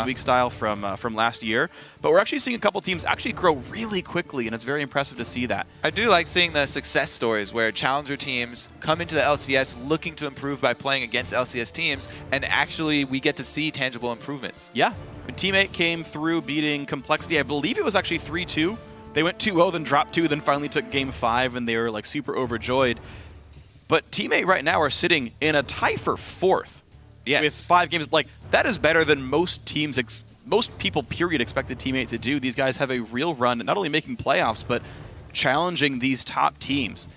weak style from last year. But we're actually seeing a couple teams actually grow really quickly, and it's very impressive to see that. I do like seeing the success stories where challenger teams come into the LCS looking to improve by playing against LCS teams, and actually we get to see tangible improvements. Yeah. When Team8 came through beating Complexity, I believe it was actually 3-2. They went 2-0, then dropped 2, then finally took Game 5, and they were like super overjoyed. But Team8 right now are sitting in a tie for 4th. Yes. With 5 games. Like, that is better than most teams, most people, period, expected Team8 to do. These guys have a real run, not only making playoffs, but challenging these top teams.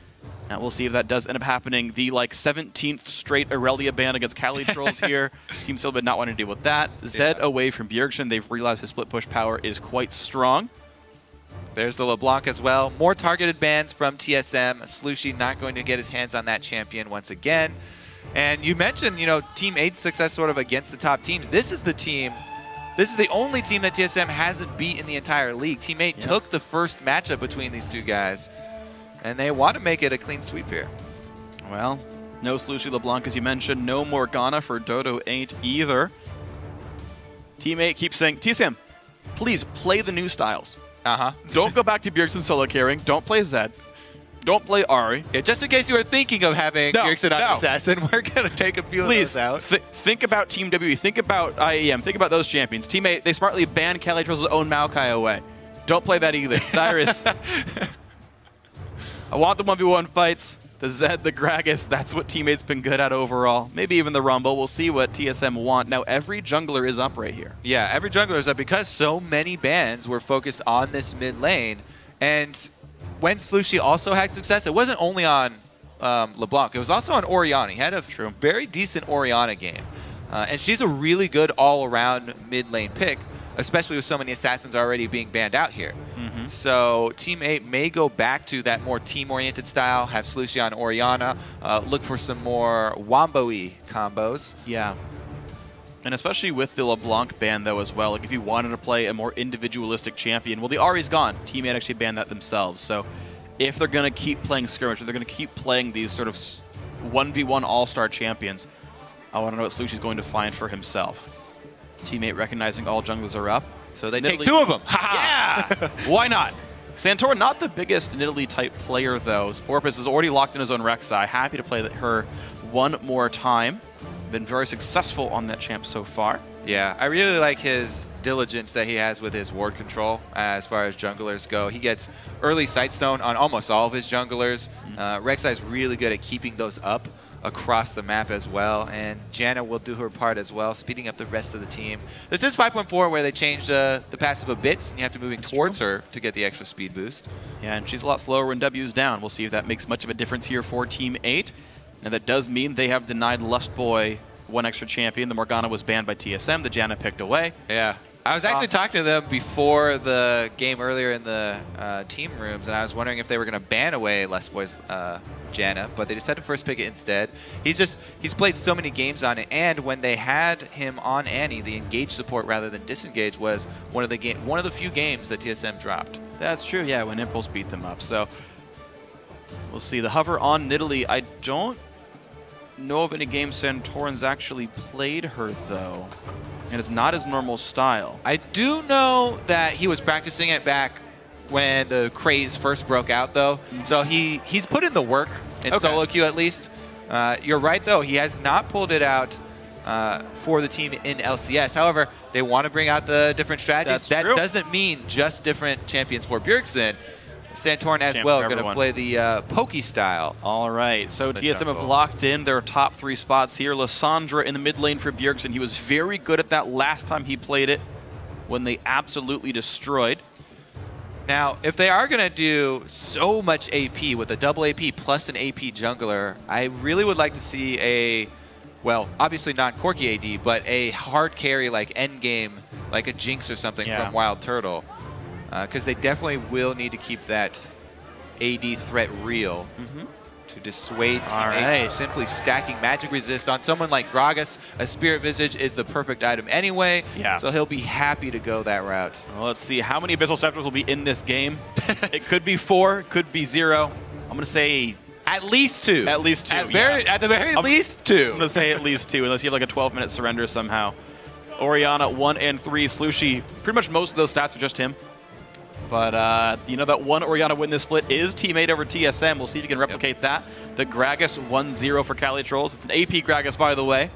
Now, we'll see if that does end up happening. The, like, 17th straight Aurelia ban against CaliTrolz here. Team Solomid not wanting to deal with that. Zed away from Bjergsen. They've realized his split push power is quite strong. There's the LeBlanc as well. More targeted bans from TSM. Slooshi not going to get his hands on that champion once again. And you mentioned, you know, Team 8's success sort of against the top teams. This is the team, this is the only team that TSM hasn't beat in the entire league. Team 8 took the first matchup between these two guys, and they want to make it a clean sweep here. Well, no Slooshi LeBlanc, as you mentioned. No Morgana for Dodo 8 either. Team 8 keeps saying, TSM, please play the new styles. Don't go back to Bjergsen solo carrying. Don't play Zed. Don't play Ari. Yeah, just in case you were thinking of having Bjergsen on Assassin, we're going to take a few of those out. Think about Team W. Think about IEM. Think about those champions. Team 8, they smartly banned CaliTrolz's own Maokai away. Don't play that either. Dyrus. I want the 1v1 fights. The Zed, the Gragas, that's what Team 8's been good at overall. Maybe even the Rumble. We'll see what TSM want. Now, every jungler is up right here. Yeah, every jungler is up because so many bans were focused on this mid lane. And when Slooshi also had success, it wasn't only on LeBlanc. It was also on Orianna. He had a very decent Orianna game. And she's a really good all-around mid lane pick, especially with so many assassins already being banned out here. So Team 8 may go back to that more team-oriented style, have Slooshi on Orianna, look for some more Wombo-y combos. Yeah. And especially with the LeBlanc ban, though, as well. Like, if you wanted to play a more individualistic champion, well, the Ahri's gone. Team 8 actually banned that themselves. So if they're going to keep playing skirmish, if they're going to keep playing these sort of 1v1 all-star champions, I want to know what Slooshi's going to find for himself. Team 8 recognizing all junglers are up. So they take 2 of them. Yeah! Why not? Santorin, not the biggest Nidalee-type player, though. Porpoise has already locked in his own Rek'Sai. Happy to play her one more time. Been very successful on that champ so far. Yeah, I really like his diligence that he has with his ward control as far as junglers go. He gets early sightstone on almost all of his junglers. Rek'Sai is really good at keeping those up across the map as well, and Janna will do her part as well, speeding up the rest of the team. This is 5.4 where they changed the passive a bit. You have to move towards her to get the extra speed boost. Yeah, and she's a lot slower when W's down. We'll see if that makes much of a difference here for Team 8. Now that does mean they have denied Lustboy one extra champion. The Morgana was banned by TSM. The Janna picked away. Yeah. I was actually talking to them before the game earlier in the team rooms, and I was wondering if they were going to ban away Lustboy's Janna, but they decided to first pick it instead. He's played so many games on it, and when they had him on Annie, the engage support rather than disengage was one of the few games that TSM dropped. That's true, yeah, when Impulse beat them up. So we'll see. The hover on Nidalee. I don't know of any games Santorin's actually played her, though. And it's not his normal style. I do know that he was practicing it back when the craze first broke out, though. So he's put in the work in solo queue at least. You're right, though. He has not pulled it out for the team in LCS. However, they want to bring out the different strategies. That doesn't mean just different champions for Bjergsen. Santorin as well going to play the pokey style. All right, so TSM have locked in their top 3 spots here. Lissandra in the mid lane for Bjergsen. He was very good at that last time he played it when they absolutely destroyed. Now, if they are going to do so much AP with a double AP plus an AP jungler, I really would like to see a, well, obviously not Corki AD, but a hard carry like endgame, like a Jinx or something from Wildturtle. Because they definitely will need to keep that AD threat real to dissuade Team 8 from simply stacking magic resist on someone like Gragas. A Spirit Visage is the perfect item anyway, so he'll be happy to go that route. Well, let's see how many Abyssal Scepters will be in this game. It could be 4, could be 0. I'm going to say at least 2. At least 2. At the very least 2. I'm going to say at least 2, unless you have like a 12-minute surrender somehow. Orianna 1 and 3. Slooshi, pretty much most of those stats are just him. But you know that one Orianna win this split is T8 over TSM. We'll see if you can replicate that. The Gragas 1-0 for CaliTrolz. It's an AP Gragas, by the way.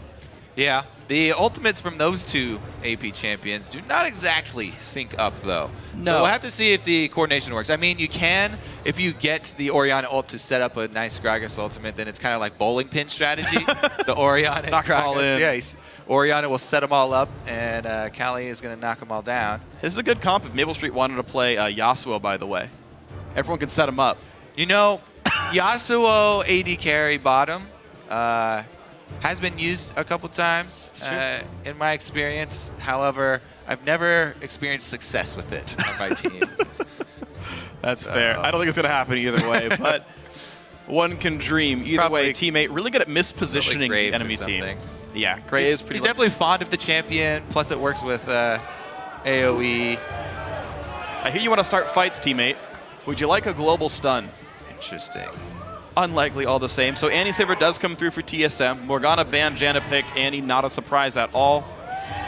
Yeah, the ultimates from those two AP champions do not exactly sync up, though. No. So we'll have to see if the coordination works. I mean, you can, if you get the Orianna ult to set up a nice Gragas ultimate, then it's kind of like bowling pin strategy. The Orianna knock them all in. Yeah, Orianna will set them all up, and Cali is going to knock them all down. This is a good comp if maplestreet wanted to play Yasuo, by the way. Everyone can set him up. You know, Yasuo AD carry bottom has been used a couple times in my experience. However, I've never experienced success with it on my team. That's fair. I don't think it's going to happen either way, but one can dream. Either way, teammate really good at mispositioning the enemy team. Yeah, Graves is pretty. He's definitely fond of the champion. Plus, it works with AoE. I hear you want to start fights, teammate. Would you like a global stun? Interesting. Unlikely all the same. So Annie Sivir does come through for TSM. Morgana banned, Janna picked. Annie, not a surprise at all.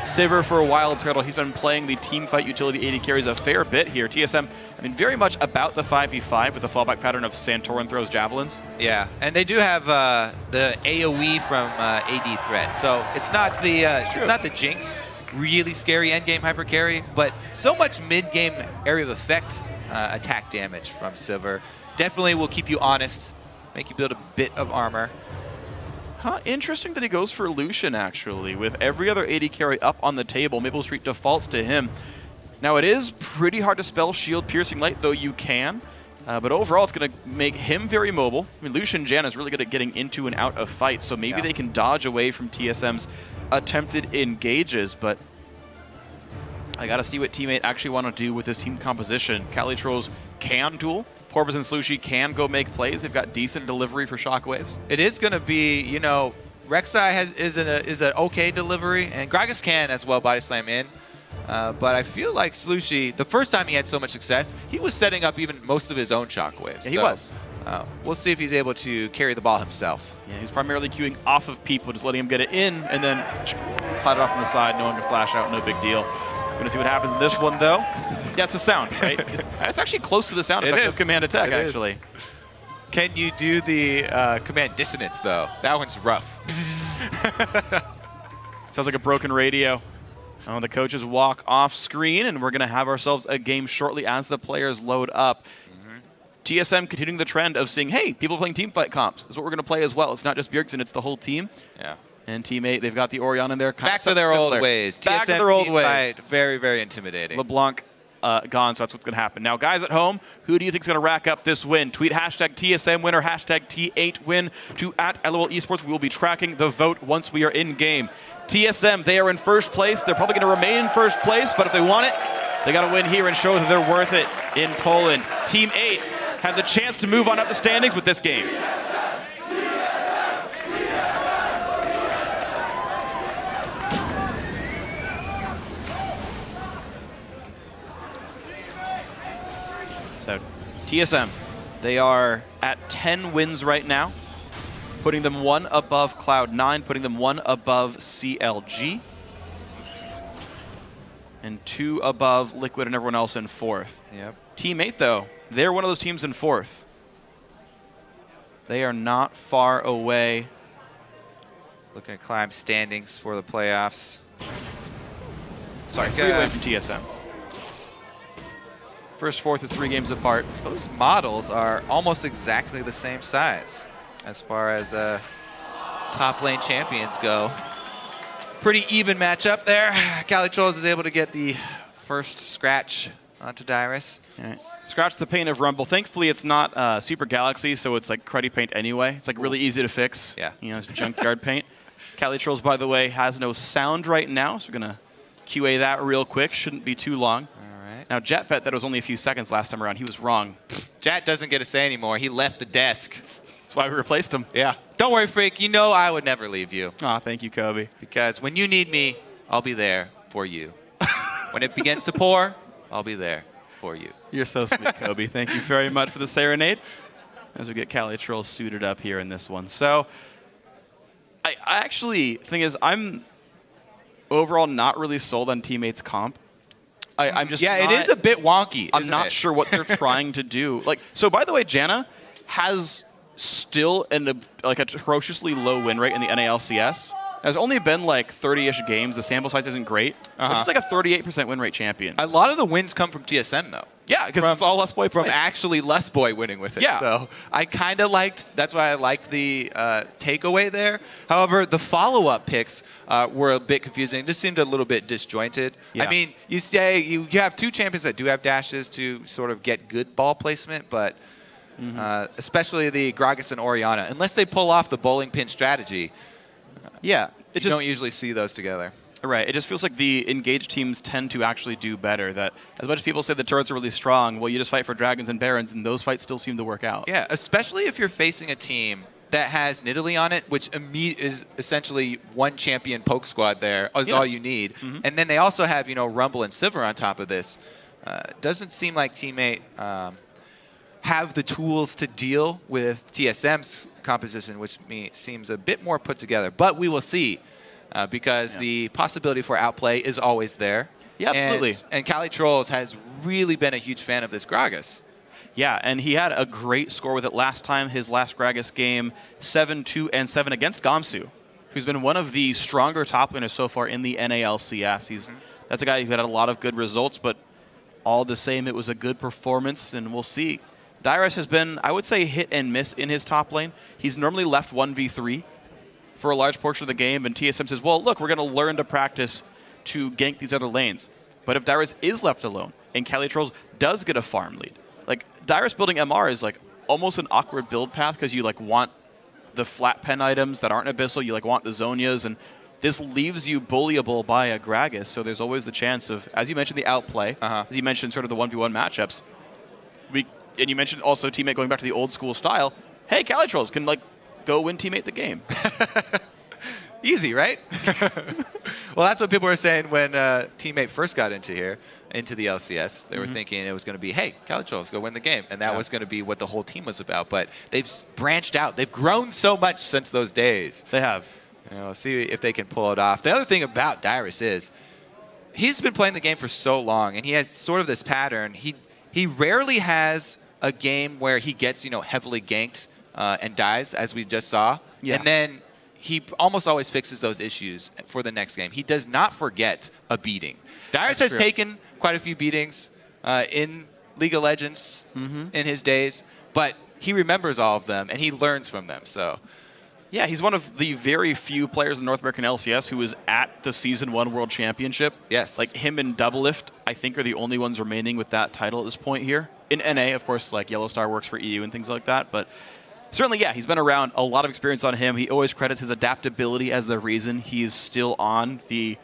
Sivir for Wildturtle. He's been playing the team fight utility AD carries a fair bit here. TSM, I mean, very much about the 5v5 with the fallback pattern of Santorin throws javelins. Yeah, and they do have the AoE from AD threat. So it's not the Jinx, really scary endgame hyper carry, but so much mid-game area of effect attack damage from Sivir. Definitely will keep you honest. Make you build a bit of armor. Huh, interesting that he goes for Lucian, actually. With every other AD carry up on the table, maplestreet defaults to him. Now, it is pretty hard to spell Shield Piercing Light, though you can. But overall, it's going to make him very mobile. I mean, Lucian Janna is really good at getting into and out of fights, so maybe they can dodge away from TSM's attempted engages. But I got to see what teammate actually want to do with this team composition. CaliTrolz can duel. Porpoise and Slooshi can go make plays. They've got decent delivery for shockwaves. It is going to be, you know, Rek'Sai is an okay delivery, and Gragas can as well body slam in. But I feel like Slooshi, the first time he had so much success, he was setting up even most of his own shockwaves. Yeah, he was. We'll see if he's able to carry the ball himself. Yeah, he's primarily queuing off of people, just letting him get it in, and then plat it off on the side. No one can flash out, no big deal. We're going to see what happens in this one, though. Yeah, it's the sound, right? It's actually close to the sound effect of Command Attack, actually. Can you do the Command Dissonance, though? That one's rough. Sounds like a broken radio. Oh, the coaches walk off screen, and we're going to have ourselves a game shortly as the players load up. TSM continuing the trend of seeing, hey, people playing team fight comps. That's what we're going to play as well. It's not just Bjergsen, it's the whole team. Yeah. And teammate, they've got the Orianna in there. Back to their old ways. Back to their old ways. Fight, very, very intimidating. LeBlanc gone, so that's what's going to happen. Now, guys at home, who do you think is going to rack up this win? Tweet hashtag TSM winner, hashtag T8 win to @LOL Esports. We will be tracking the vote once we are in game. TSM, they are in first place. They're probably going to remain in first place, but if they want it, they got to win here and show that they're worth it in Poland. Team 8 have the chance to move on up the standings with this game. So, TSM, they are at 10 wins right now, putting them one above Cloud9, putting them one above CLG, and two above Liquid and everyone else in fourth. Yep. Team 8, though, they're one of those teams in fourth. They are not far away. Looking to climb standings for the playoffs. Sorry, 3 away from TSM. First, fourth is 3 games apart. Those models are almost exactly the same size as far as top lane champions go. Pretty even matchup there. CaliTrolz is able to get the first scratch onto Dyrus. All right. Scratch the paint of Rumble. Thankfully, it's not Super Galaxy, so it's like cruddy paint anyway. It's like really easy to fix. Yeah. You know, it's junkyard paint. CaliTrolz, by the way, has no sound right now, so we're going to QA that real quick. Shouldn't be too long. Now, Jatt bet that it was only a few seconds last time around. He was wrong. Jatt doesn't get a say anymore. He left the desk. That's why we replaced him. Yeah. Don't worry, Phreak. You know I would never leave you. Aw, thank you, Kobe. Because when you need me, I'll be there for you. When it begins to pour, I'll be there for you. You're so sweet, Kobe. Thank you very much for the serenade as we get CaliTrolz suited up here in this one. So, I actually, thing is, I'm overall not really sold on Teammates comp. I'm just it is a bit wonky. I'm not sure what they're trying to do. Like, so by the way, Janna has still an like atrociously low win rate in the NALCS. There's only been like 30-ish games. The sample size isn't great. But it's like a 38% win rate champion. A lot of the wins come from TSM though. Yeah, because it's all Lustboy from actually Lustboy winning with it. Yeah. So I kind of liked, that's why I liked the takeaway there. However, the follow-up picks were a bit confusing. It just seemed a little bit disjointed. Yeah. I mean, you say you have two champions that do have dashes to sort of get good ball placement, but especially the Gragas and Orianna, unless they pull off the bowling pin strategy, you don't usually see those together. Right. It just feels like the engaged teams tend to actually do better. That as much as people say the turrets are really strong, well, you just fight for dragons and barons, and those fights still seem to work out. Yeah, especially if you're facing a team that has Nidalee on it, which is essentially one champion poke squad there is all you need. And then they also have, Rumble and Sivir on top of this. Doesn't seem like Teammate have the tools to deal with TSM's composition, which seems a bit more put together. But we will see. Because the possibility for outplay is always there. Yeah, absolutely. And CaliTrolz has really been a huge fan of this Gragas. Yeah, and he had a great score with it last time. His last Gragas game, 7-2 and 7 against Gamsu, who's been one of the stronger top laners so far in the NALCS. That's a guy who had a lot of good results, but all the same, it was a good performance, and we'll see. Dyrus has been, I would say, hit and miss in his top lane. He's normally left 1v3. For a large portion of the game, and TSM says, well, look, we're going to learn to practice to gank these other lanes. But if Dyrus is left alone, and CaliTrolz does get a farm lead, like, Dyrus building MR is, like, almost an awkward build path, because you, like, want the flat pen items that aren't Abyssal, you, like, want the Zonias, and this leaves you bullyable by a Gragas, so there's always the chance of, as you mentioned, the outplay, as you mentioned, sort of the 1v1 matchups, and you mentioned also Teammate going back to the old school style. Hey, CaliTrolz can, like, go win Teammate the game. Easy, right? Well, that's what people were saying when Teammate first got into the LCS. They were thinking it was going to be, hey, CaliTrolz, go win the game. And that was going to be what the whole team was about. But they've branched out. They've grown so much since those days. They have. See if they can pull it off. The other thing about Dyrus is he's been playing the game for so long, and he has sort of this pattern. He rarely has a game where he gets, heavily ganked and dies, as we just saw. Yeah. And then he almost always fixes those issues for the next game. He does not forget a beating. Dyrus has taken quite a few beatings in League of Legends in his days, but he remembers all of them, and he learns from them. So, yeah, he's one of the very few players in North American LCS who was at the Season 1 World Championship. Yes. Like, him and Doublelift, I think, are the only ones remaining with that title at this point here. In NA, of course, like, Yellowstar works for EU and things like that, but certainly, yeah, he's been around, a lot of experience on him. He always credits his adaptability as the reason he's still on the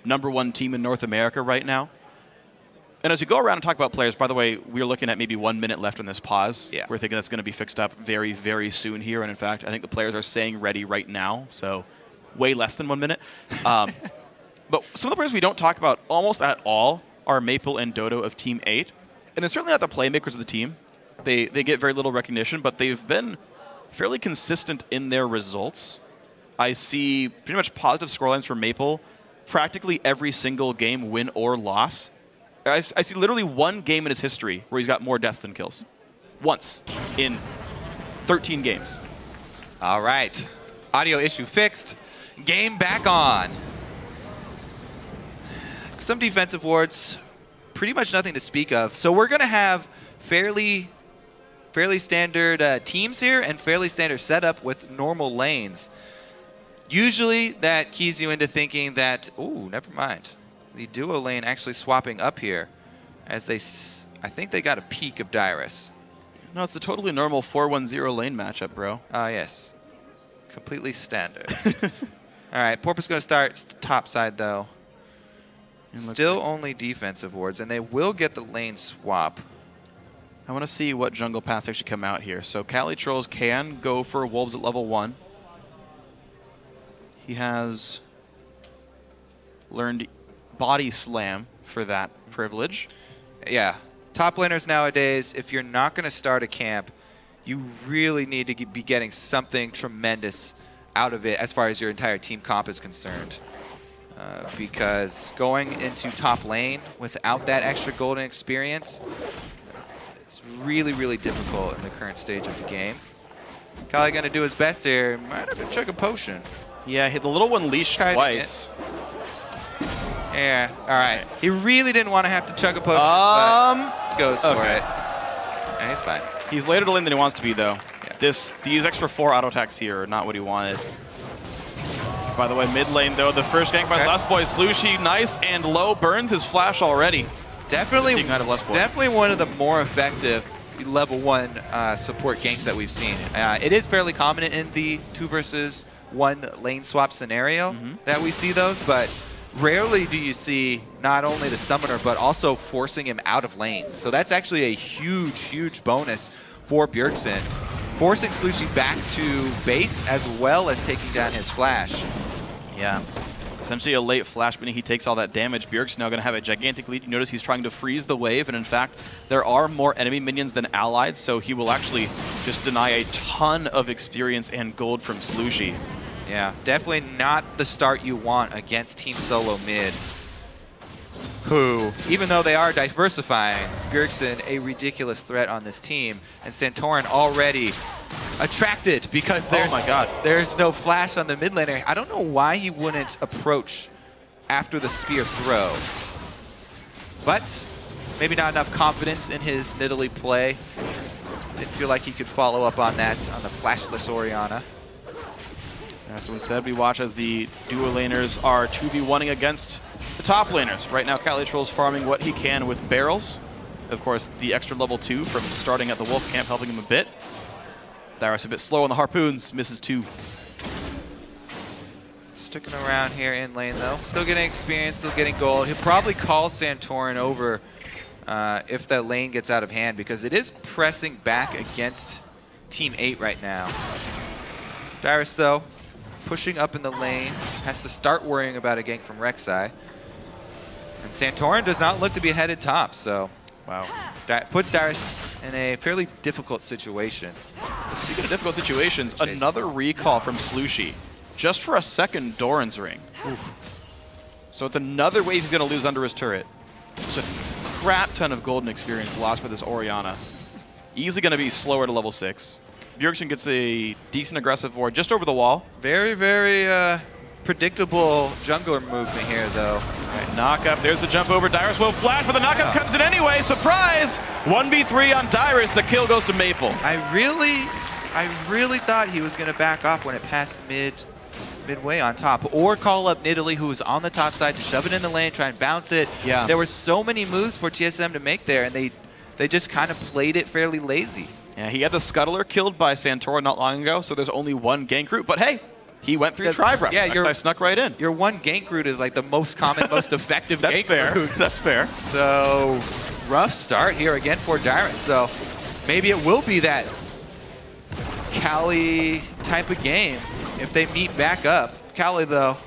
#1 team in North America right now. And as we go around and talk about players, by the way, we're looking at maybe 1 minute left on this pause. Yeah. We're thinking that's going to be fixed up very, very soon here. And in fact, I think the players are saying ready right now, so way less than 1 minute. But some of the players we don't talk about almost at all are Maple and Dodo of Team 8. And they're certainly not the playmakers of the team. They get very little recognition, but they've been fairly consistent in their results. I see pretty much positive scorelines for Maple practically every single game, win or loss. I see literally one game in his history where he's got more deaths than kills. Once in 13 games. All right. Audio issue fixed. Game back on. Some defensive wards, pretty much nothing to speak of. So we're going to have fairly standard teams here and fairly standard setup with normal lanes. Usually that keys you into thinking that, ooh, never mind. The duo lane actually swapping up here as I think they got a peek of Dyrus. No, it's a totally normal 4-1-0 lane matchup, bro. Yes. Completely standard. All right, Porpoise going to start top side, though. Still only defensive wards, and they will get the lane swap. I want to see what jungle paths actually come out here. So CaliTrolz can go for Wolves at level 1. He has learned Body Slam for that privilege. Yeah. Top laners nowadays, if you're not going to start a camp, you really need to be getting something tremendous out of it as far as your entire team comp is concerned. because going into top lane without that extra golden experience, it's really, really difficult in the current stage of the game. Kali gonna do his best here. Might have to chug a potion. Yeah, hit the little one leashed twice. Yeah, all right. He really didn't want to have to chug a potion, but goes for it. And he's fine. He's later to lane than he wants to be, though. Yeah. These extra 4 auto attacks here are not what he wanted. By the way, mid lane, though, the first gank by Lustboy. Slooshi, nice and low, burns his flash already. Definitely one of the more effective level 1 support ganks that we've seen. It is fairly common in the 2 versus 1 lane swap scenario that we see those, but rarely do you see not only the summoner, but also forcing him out of lane. So that's actually a huge, huge bonus for Bjergsen, forcing Slooshi back to base as well as taking down his flash. Yeah. Essentially a late flash, meaning he takes all that damage. Bjergsen now going to have a gigantic lead. You notice he's trying to freeze the wave, and in fact, there are more enemy minions than allies, so he will actually just deny a ton of experience and gold from Slooshi. Yeah, definitely not the start you want against Team Solomid, who, even though they are diversifying, Bjergsen a ridiculous threat on this team, and Santorin already attracted because there's no flash on the mid laner. I don't know why he wouldn't approach after the spear throw, but maybe not enough confidence in his Nidalee play. Didn't feel like he could follow up on that on the flashless Orianna. Yeah, so instead we watch as the duo laners are 2v1ing against the top laners. Right now CaliTrolz farming what he can with barrels. Of course, the extra level 2 from starting at the Wolf camp helping him a bit. Dyrus a bit slow on the harpoons, misses 2. Sticking around here in lane though. Still getting experience, still getting gold. He'll probably call Santorin over if that lane gets out of hand, because it is pressing back against Team 8 right now. Dyrus though, pushing up in the lane, has to start worrying about a gank from Rek'Sai. And Santorin does not look to be headed top, so wow. That puts Dyrus in a fairly difficult situation. Speaking of difficult situations, another recall from Slooshi, just for a second Doran's ring. Oof. So it's another wave he's going to lose under his turret. Just a crap ton of golden experience lost for this Orianna. Easily going to be slower to level 6. Bjergsen gets a decent aggressive ward just over the wall. Very, very predictable jungler movement here, though. Right, knock up. There's the jump over. Dyrus will flash, but the knockup comes in anyway. Surprise! 1v3 on Dyrus. The kill goes to Maple. I really thought he was going to back off when it passed midway on top, or call up Nidalee, who was on the top side, to shove it in the lane, try and bounce it. Yeah. There were so many moves for TSM to make there, and they just kind of played it fairly lazy. Yeah, he had the Scuttler killed by Santorin not long ago, so there's only one gank route. But hey, he went through tribe rep. Yeah, I snuck right in. Your one gank route is like the most common, most effective gank route. That's fair. So rough start here again for Dyrus. So maybe it will be that Cali type of game if they meet back up. Cali, though,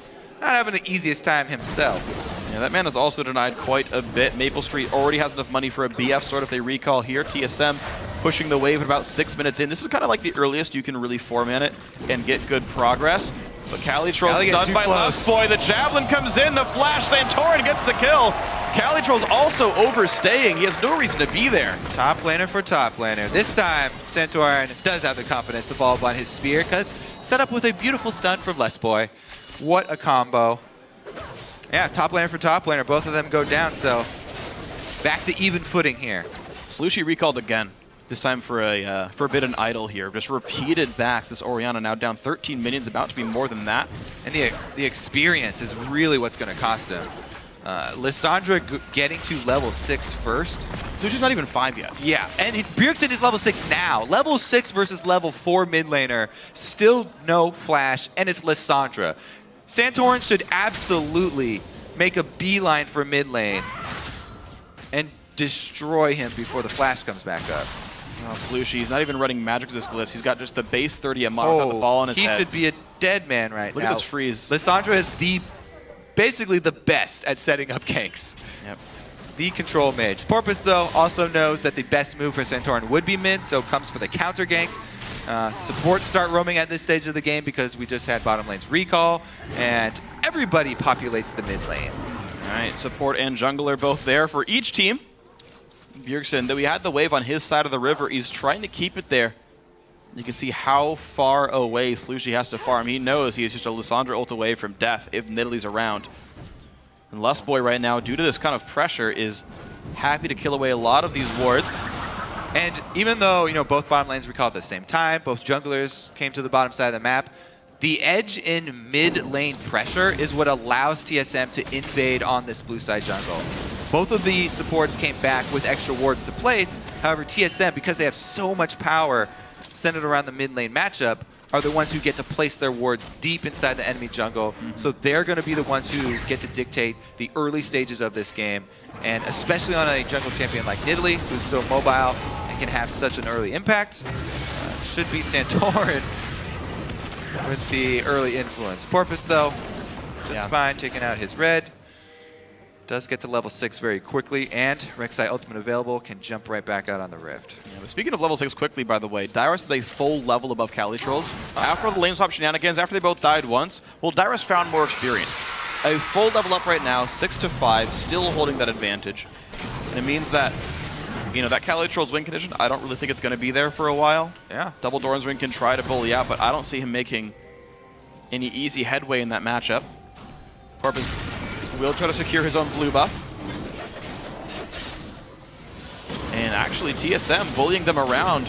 not having the easiest time himself. Yeah, that man is also denied quite a bit. Maplestreet already has enough money for a BF sort if they recall here. TSM pushing the wave at about 6 minutes in. This is kind of like the earliest you can really format it and get good progress. But CaliTrolz done by Lustboy. The Javelin comes in, the flash, Santorin gets the kill. CaliTrolz also overstaying. He has no reason to be there. Top laner for top laner. This time, Santorin does have the confidence to follow up on his spear, because set up with a beautiful stun from Lustboy. What a combo. Yeah, top laner for top laner. Both of them go down, so back to even footing here. Slooshi recalled again. This time for a Forbidden Idol here. Just repeated backs. This Orianna now down 13 minions, about to be more than that. And the experience is really what's going to cost him. Lissandra getting to level 6 first. Slushi's not even 5 yet. Yeah, and Bjergsen is level 6 now. Level 6 versus level 4 mid laner. Still no flash, and it's Lissandra. Santorin should absolutely make a beeline for mid lane and destroy him before the flash comes back up. Oh, Slooshi, he's not even running magic resist glyphs. He's got just the base 30 at modern, got the ball on his head. He could be a dead man right now. Look at this freeze. Lissandra is basically the best at setting up ganks. Yep. The control mage. Porpoise, though, also knows that the best move for Santorin would be mid, so comes for the counter gank. Supports start roaming at this stage of the game because we just had bottom lane's recall, and everybody populates the mid lane. All right, support and jungler both there for each team. Bjergsen, though he had the wave on his side of the river, he's trying to keep it there. You can see how far away Slooshi has to farm. He knows he is just a Lissandra ult away from death if Nidalee's around. And Lustboy right now, due to this kind of pressure, is happy to kill away a lot of these wards. And even though, you know, both bottom lanes recalled at the same time, both junglers came to the bottom side of the map, the edge in mid lane pressure is what allows TSM to invade on this blue side jungle. Both of the supports came back with extra wards to place. However, TSM, because they have so much power centered around the mid lane matchup, are the ones who get to place their wards deep inside the enemy jungle. So they're going to be the ones who get to dictate the early stages of this game. And especially on a jungle champion like Nidalee, who's so mobile and can have such an early impact, should be Santorin with the early influence. Porpoise, though, just fine, taking out his red. Does get to level 6 very quickly, and Rek'Sai ultimate available, can jump right back out on the Rift. Yeah, but speaking of level 6 quickly, by the way, Dyrus is a full level above CaliTrolz. After the lane swap shenanigans, after they both died once, well, Dyrus found more experience. A full level up right now, 6-5, still holding that advantage. And it means that, you know, that CaliTrolz win condition, I don't really think it's going to be there for a while. Yeah. Double Doran's Ring can try to bully out, but I don't see him making any easy headway in that matchup. Porpoise will try to secure his own blue buff. And actually, TSM bullying them around.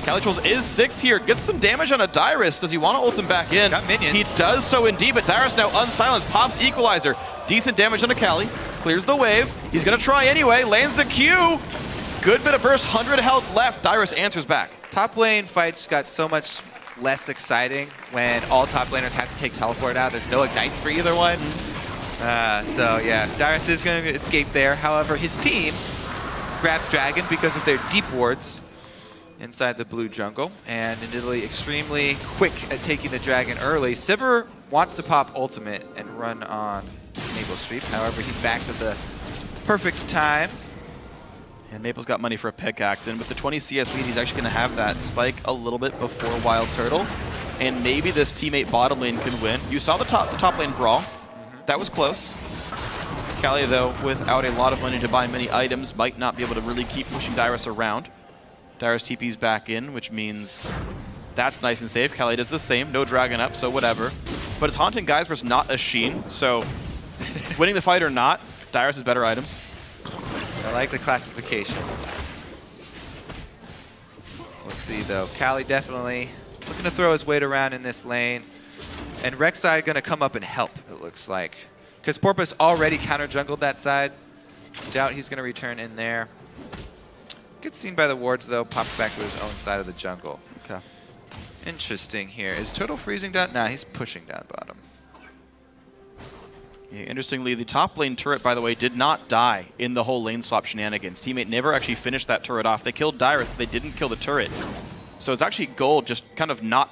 CaliTrolz is 6 here. Gets some damage on a Dyrus. Does he want to ult him back in? Got minions. He does so indeed, but Dyrus now unsilenced. Pops Equalizer. Decent damage on a Cali. Clears the wave. He's going to try anyway. Lands the Q. Good bit of burst. 100 health left. Dyrus answers back. Top lane fights got so much less exciting when all top laners have to take teleport out. There's no ignites for either one. So yeah, Dyrus is going to escape there. However, his team grabbed Dragon because of their deep wards inside the blue jungle, and Nidalee extremely quick at taking the Dragon early. Sivir wants to pop ultimate and run on maplestreet. However, he backs at the perfect time. And Maple's got money for a pickaxe, and with the 20 CS lead, he's actually going to have that spike a little bit before Wildturtle, and maybe this teammate bottom lane can win. You saw the top lane brawl. That was close. Cali, though, without a lot of money to buy many items, might not be able to really keep pushing Dyrus around. Dyrus TP's back in, which means that's nice and safe. Cali does the same. No dragon up, so whatever. But it's Haunting Guys versus not a Sheen, so winning the fight or not, Dyrus has better items. I like the classification. We'll see, though. Cali definitely looking to throw his weight around in this lane. And Rek'Sai going to come up and help, it looks like. Because Porpoise already counter-jungled that side. Doubt he's going to return in there. Gets seen by the wards, though. Pops back to his own side of the jungle. Okay. Interesting here. Is Turtle freezing down? Nah, he's pushing down bottom. Yeah, interestingly, the top lane turret, by the way, did not die in the whole lane swap shenanigans. Teammate never actually finished that turret off. They killed Dyrus, but they didn't kill the turret. So it's actually gold, just kind of not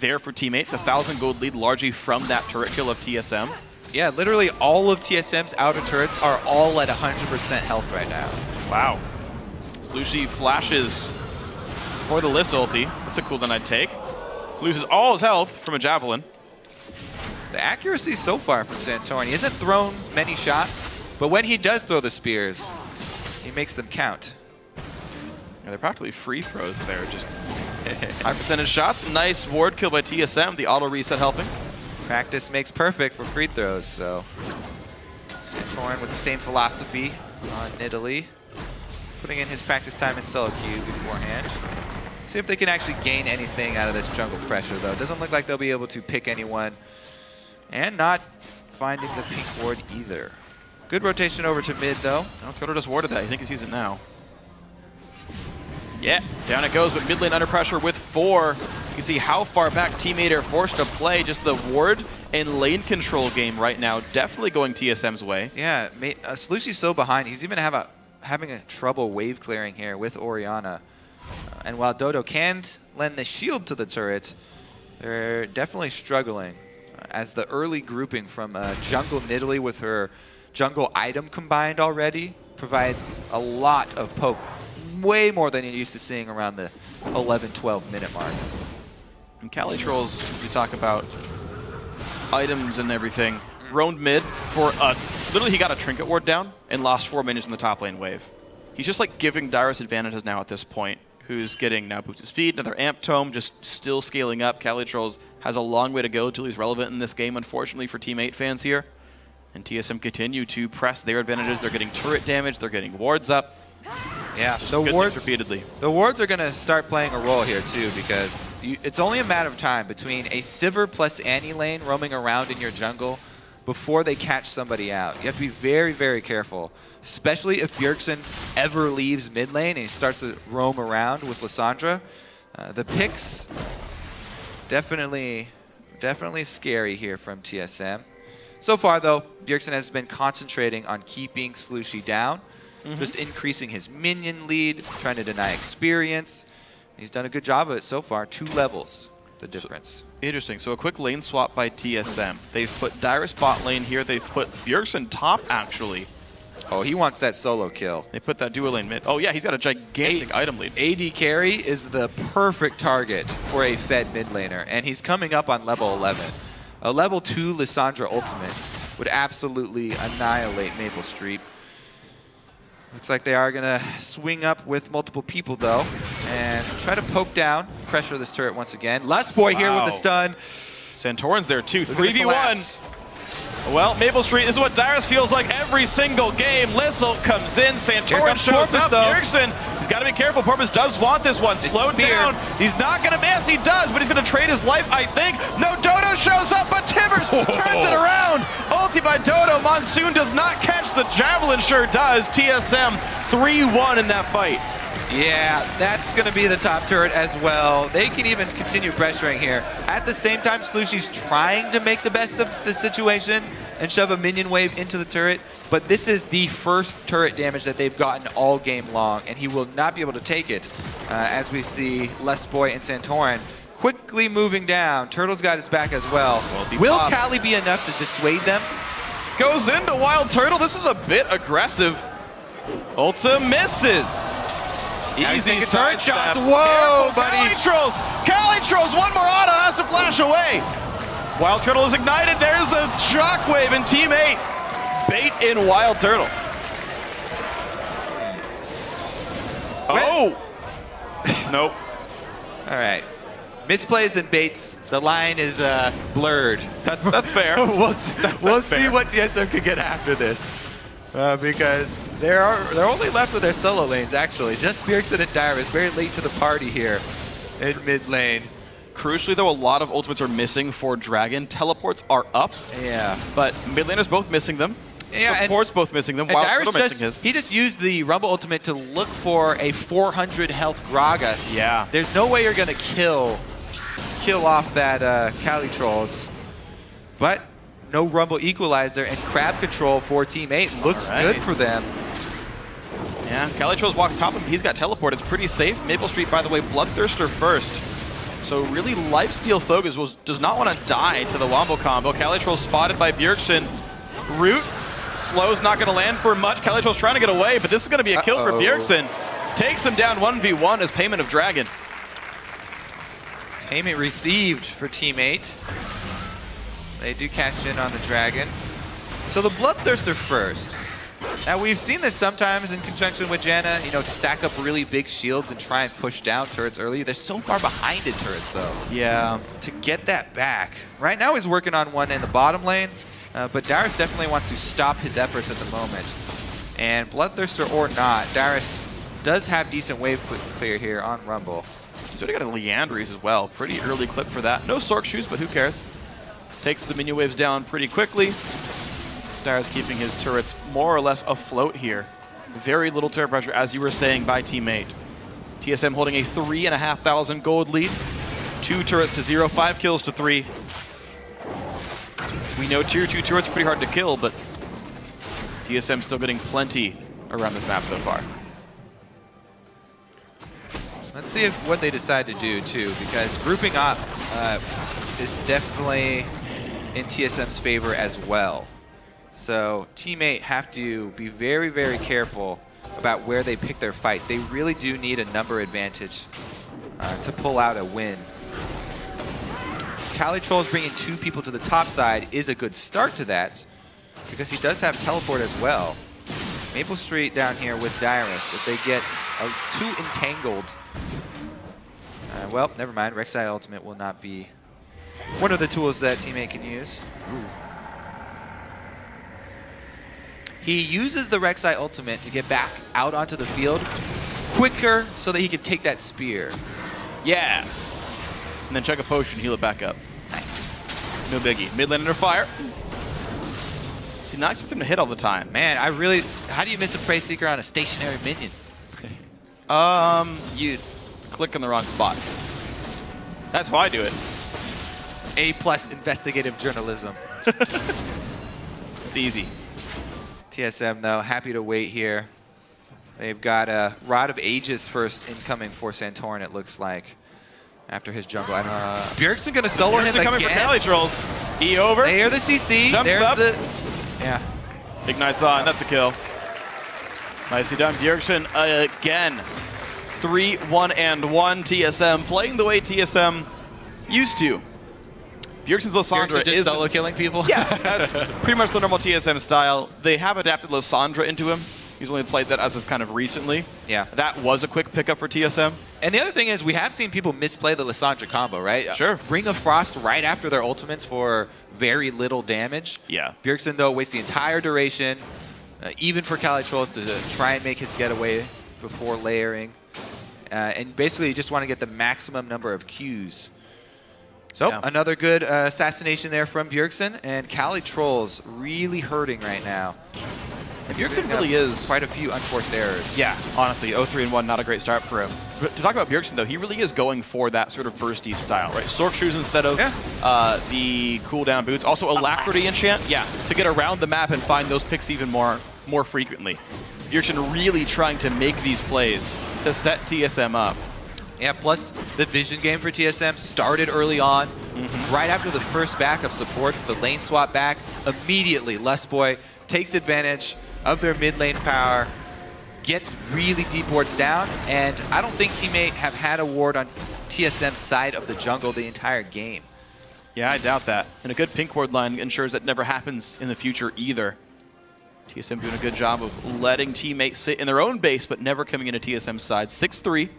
there for teammates. 1,000 gold lead largely from that turret kill of TSM. Yeah, literally all of TSM's outer turrets are all at 100% health right now. Wow. Slooshi flashes for the Liss ulti. That's a cooldown I'd take. Loses all his health from a javelin. The accuracy so far from Santorin. He hasn't thrown many shots, but when he does throw the spears, he makes them count. Yeah, they're practically free throws there. Just high percentage shots. Nice ward kill by TSM. The auto reset helping. Practice makes perfect for free throws, so Santorin with the same philosophy on Nidalee, putting in his practice time in solo queue beforehand. See if they can actually gain anything out of this jungle pressure, though. Doesn't look like they'll be able to pick anyone, and not finding the pink ward either. Good rotation over to mid, though. Oh, Toto just warded that. I think he's using it now. Yeah, down it goes, but mid lane under pressure with 4. You can see how far back teammate are forced to play. Just the ward and lane control game right now, definitely going TSM's way. Yeah, Slooshi's so behind. He's even having a trouble wave clearing here with Orianna. And while Dodo can lend the shield to the turret, they're definitely struggling. As the early grouping from jungle Nidalee with her jungle item combined already provides a lot of poke. Way more than you're used to seeing around the 11-12 minute mark. And CaliTrolz, we talk about items and everything. roamed mid for literally he got a trinket ward down and lost 4 minions in the top lane wave. He's just like giving Dyrus advantages now at this point, who's getting now boosted speed, another amp tome, just still scaling up. CaliTrolz has a long way to go till he's relevant in this game, unfortunately for Team 8 fans here. And TSM continue to press their advantages. They're getting turret damage, they're getting wards up. Yeah, the wards repeatedly. The wards are going to start playing a role here too, because it's only a matter of time between a Sivir plus Annie lane roaming around in your jungle before they catch somebody out. You have to be very, very careful, especially if Bjergsen ever leaves mid lane and he starts to roam around with Lissandra. The picks definitely scary here from TSM. So far though, Bjergsen has been concentrating on keeping Slooshi down. Just increasing his minion lead, trying to deny experience. He's done a good job of it so far. 2 levels, the difference. Interesting. So a quick lane swap by TSM. They've put Dyrus bot lane here. They've put Bjergsen top, actually. Oh, he wants that solo kill. They put that duo lane mid. Oh, yeah, he's got a gigantic item lead. AD carry is the perfect target for a fed mid laner, and he's coming up on level 11. A level 2 Lissandra ultimate would absolutely annihilate maplestreet. Looks like they are going to swing up with multiple people, though, and try to poke down, pressure this turret once again. Lustboy here with the stun. Santorin's there, too. 3v1. Well, maplestreet, this is what Dyrus feels like every single game. Lissel comes in, Santorin shows up, Bjergsen. He's got to be careful. Porpoise does want this one. Slowed down. He's not going to miss. He does, but he's going to trade his life, I think. No, Dodo shows up, but Timbers turns it around. Ulti by Dodo. Monsoon does not catch. The Javelin sure does. TSM 3-1 in that fight. Yeah, that's going to be the top turret as well. They can even continue pressuring here. At the same time, Slooshi's trying to make the best of the situation and shove a minion wave into the turret, but this is the first turret damage that they've gotten all game long, and he will not be able to take it, as we see Lustboy and Santorin quickly moving down. Turtle's got his back as well. Will Cali be enough to dissuade them? Goes into Wildturtle. This is a bit aggressive. Ulta misses. Easy turret shots. Whoa, buddy. CaliTrolz, one more auto, has to flash away. Wildturtle is ignited. There's a shockwave, and Team 8 bait in Wildturtle. Oh! Nope. All right. Misplays and baits. The line is blurred. That's fair. We'll see what TSM can get after this. Because they're only left with their solo lanes, actually. Just Bjergsen and Dyrus, very late to the party here in mid lane. Crucially, though, a lot of ultimates are missing for Dragon. Teleports are up. Yeah. But mid laners both missing them. Yeah, Support's both missing them. Dyrus he just used the Rumble ultimate to look for a 400 health Gragas. Yeah. There's no way you're going to kill off that CaliTrolz. But no Rumble equalizer, and crab control for Team 8 looks good for them. Yeah, CaliTrolz walks top of him. He's got teleport. It's pretty safe. maplestreet, by the way, Bloodthirster first. So really lifesteal focus does not want to die to the Wombo combo. CaliTrolz spotted by Bjergsen. Root. Slow's not going to land for much. CaliTrolz trying to get away, but this is going to be a kill for Bjergsen. Takes him down 1v1 as payment of Dragon. Payment received for Team 8. They do cash in on the Dragon. So the Bloodthirster first. Now we've seen this sometimes in conjunction with Janna, you know, to stack up really big shields and try and push down turrets early. They're so far behind in turrets though. Yeah. To get that back. Right now he's working on one in the bottom lane, but Dyrus definitely wants to stop his efforts at the moment. And Bloodthirster or not, Dyrus does have decent wave clear here on Rumble. He's already got a Leandries as well. Pretty early clip for that. No Sork shoes, but who cares? Takes the minion waves down pretty quickly. Dyrus keeping his turrets more or less afloat here. Very little turret pressure, as you were saying, by Team 8. TSM holding a 3,500 gold lead. 2 turrets to 0, 5 kills to 3. We know tier 2 turrets are pretty hard to kill, but TSM still getting plenty around this map so far. Let's see what they decide to do too, because grouping up is definitely in TSM's favor as well. So Team 8 have to be very, very careful about where they pick their fight. They really do need a number advantage to pull out a win. CaliTrolz bringing 2 people to the top side is a good start to that, because he does have teleport as well. maplestreet down here with Dyrus. If they get too entangled, well, never mind. Rek'Sai ultimate will not be one of the tools that teammate can use. Ooh. He uses the Rek'Sai ultimate to get back out onto the field quicker so that he can take that spear. Yeah. And then check a potion, heal it back up. Nice. No biggie. Mid lane under fire. See, not expect him to hit all the time. Man, how do you miss a Prey Seeker on a stationary minion? You click in the wrong spot. That's how I do it. A+ investigative journalism. It's easy. TSM, though, happy to wait here. They've got a Rod of Ages first incoming for Santorin, it looks like, after his jungle. I don't know. Bjergsen going to solo him again. Coming for CaliTrolz. E over. They hear the CC. Jumps There's up. Yeah. Ignites on. That's a kill. Nicely done. Bjergsen again. 3-1-1 TSM. Playing the way TSM used to. Bjergsen's Lissandra is solo killing people? Yeah, that's pretty much the normal TSM style. They have adapted Lissandra into him. He's only played that as of kind of recently. Yeah. That was a quick pickup for TSM. And the other thing is we have seen people misplay the Lissandra combo, right? Sure. Ring of Frost right after their ultimates for very little damage. Yeah. Bjergsen, though, wastes the entire duration, even for CaliTrolz to try and make his getaway before layering. And basically you just want to get the maximum number of Qs. So, yeah. Another good assassination there from Bjergsen, and CaliTrolz really hurting right now. And Bjergsen really is quite a few unforced errors. Yeah, honestly, 0-3-1, not a great start for him. But to talk about Bjergsen, though, he really is going for that sort of bursty style, right? Sork shoes instead of the cooldown boots. Also, Alacrity enchant, to get around the map and find those picks even more frequently. Bjergsen really trying to make these plays to set TSM up. Yeah, plus the vision game for TSM started early on. Right after the first backup supports, the lane swap back, immediately Lustboy takes advantage of their mid lane power, gets really deep wards down, and I don't think teammate have had a ward on TSM's side of the jungle the entire game. Yeah, I doubt that. And a good pink ward line ensures that never happens in the future either. TSM doing a good job of letting teammates sit in their own base, but never coming into TSM's side. 6-3.